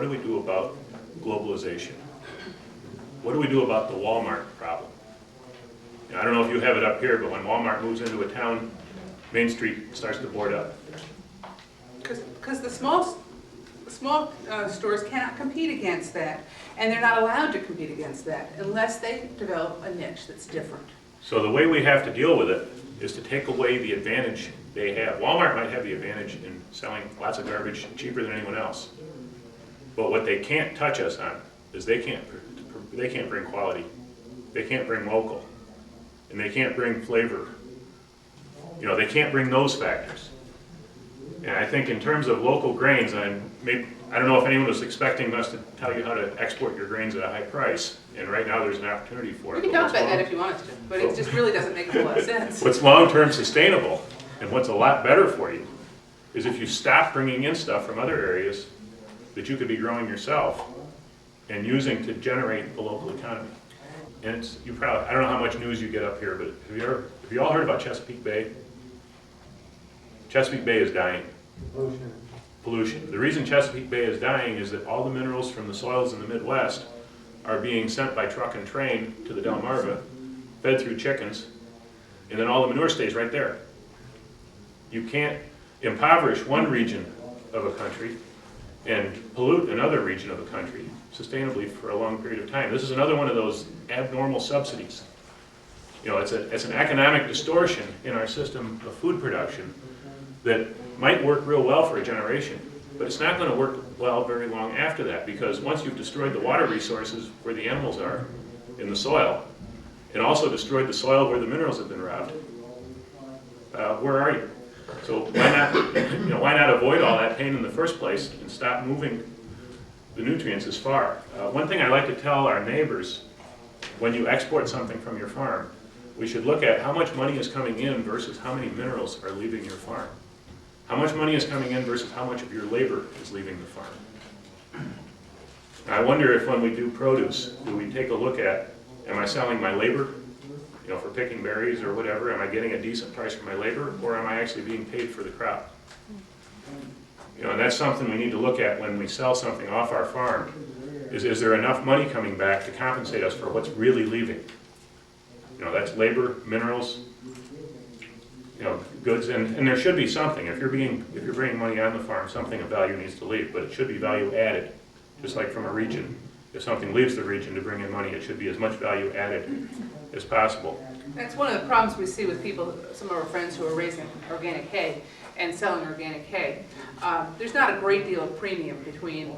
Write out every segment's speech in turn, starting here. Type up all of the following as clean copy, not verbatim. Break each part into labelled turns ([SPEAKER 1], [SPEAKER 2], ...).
[SPEAKER 1] what do we do about globalization? What do we do about the Walmart problem? Now, I don't know if you have it up here, but when Walmart moves into a town, Main Street starts to board up.
[SPEAKER 2] Because the small stores cannot compete against that, and they're not allowed to compete against that unless they develop a niche that's different.
[SPEAKER 1] So the way we have to deal with it is to take away the advantage they have. Walmart might have the advantage in selling lots of garbage cheaper than anyone else. But what they can't touch us on is they can't bring quality. They can't bring local. And they can't bring flavor. You know, they can't bring those factors. And I think in terms of local grains, I don't know if anyone was expecting us to tell you how to export your grains at a high price. And right now there's an opportunity for it.
[SPEAKER 2] We can talk about that if you want us to, but it just really doesn't make a whole lot of sense.
[SPEAKER 1] What's long-term sustainable and what's a lot better for you is if you stop bringing in stuff from other areas that you could be growing yourself and using to generate the local economy. And it's, I don't know how much news you get up here, but have you all heard about Chesapeake Bay? Chesapeake Bay is dying. Pollution. The reason Chesapeake Bay is dying is that all the minerals from the soils in the Midwest are being sent by truck and train to the Delmarva, fed through chickens, and then all the manure stays right there. You can't impoverish one region of a country and pollute another region of a country sustainably for a long period of time. This is another one of those abnormal subsidies. You know, it's an economic distortion in our system of food production that might work real well for a generation, but it's not going to work well very long after that, because once you've destroyed the water resources where the animals are in the soil, and also destroyed the soil where the minerals have been robbed, where are you? So why not avoid all that pain in the first place and stop moving the nutrients as far? One thing I like to tell our neighbors, when you export something from your farm, we should look at how much money is coming in versus how many minerals are leaving your farm. How much money is coming in versus how much of your labor is leaving the farm. Now, I wonder if when we do produce, do we take a look at, am I selling my labor, you know, for picking berries or whatever? Am I getting a decent price for my labor, or am I actually being paid for the crop? You know, and that's something we need to look at when we sell something off our farm. Is there enough money coming back to compensate us for what's really leaving? You know, that's labor, minerals, you know, goods, and there should be something. If you're bringing money on the farm, something of value needs to leave, but it should be value added, just like from a region. If something leaves the region to bring in money, it should be as much value added as possible.
[SPEAKER 2] That's one of the problems we see with people, some of our friends who are raising organic hay and selling organic hay. There's not a great deal of premium between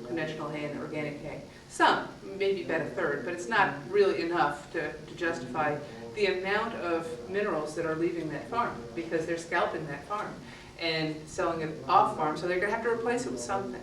[SPEAKER 2] conventional hay and organic hay. Some, maybe about a third, but it's not really enough to justify the amount of minerals that are leaving that farm, because they're scalping that farm and selling it off farm, so they're going to have to replace it with something.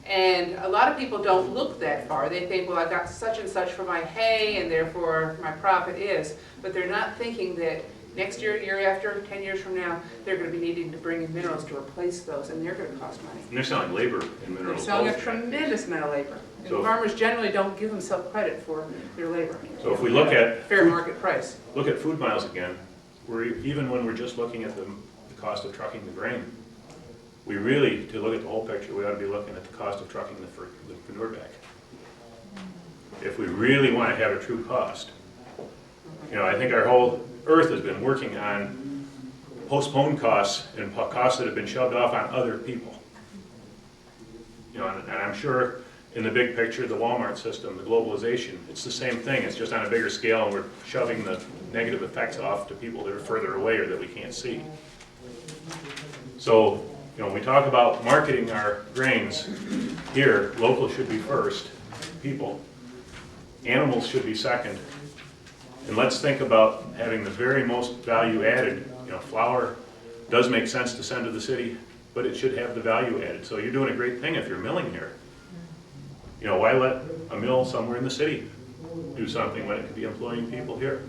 [SPEAKER 2] And a lot of people don't look that far. They think, well, I got such and such for my hay, and therefore my profit is. But they're not thinking that next year, year after, 10 years from now, they're going to be needing to bring in minerals to replace those, and they're going to cost money.
[SPEAKER 1] And they're selling labor and minerals.
[SPEAKER 2] They're selling a tremendous amount of labor. And
[SPEAKER 1] So
[SPEAKER 2] farmers generally don't give themselves credit for their labor.
[SPEAKER 1] if we look at
[SPEAKER 2] fair market price.
[SPEAKER 1] Look at food miles again. Even when we're just looking at the cost of trucking the grain, we really, to look at the whole picture, we ought to be looking at the cost of trucking the manure back. If we really want to have a true cost. You know, I think our whole earth has been working on postponed costs and costs that have been shoved off on other people. You know, and I'm sure in the big picture, the Walmart system, the globalization, it's the same thing. It's just on a bigger scale, and we're shoving the negative effects off to people that are further away or that we can't see. So, you know, when we talk about marketing our grains here, local should be first, people. Animals should be second. And let's think about having the very most value added. You know, flour does make sense to send to the city, but it should have the value added. So you're doing a great thing if you're milling here. You know, why let a mill somewhere in the city do something when it could be employing people here?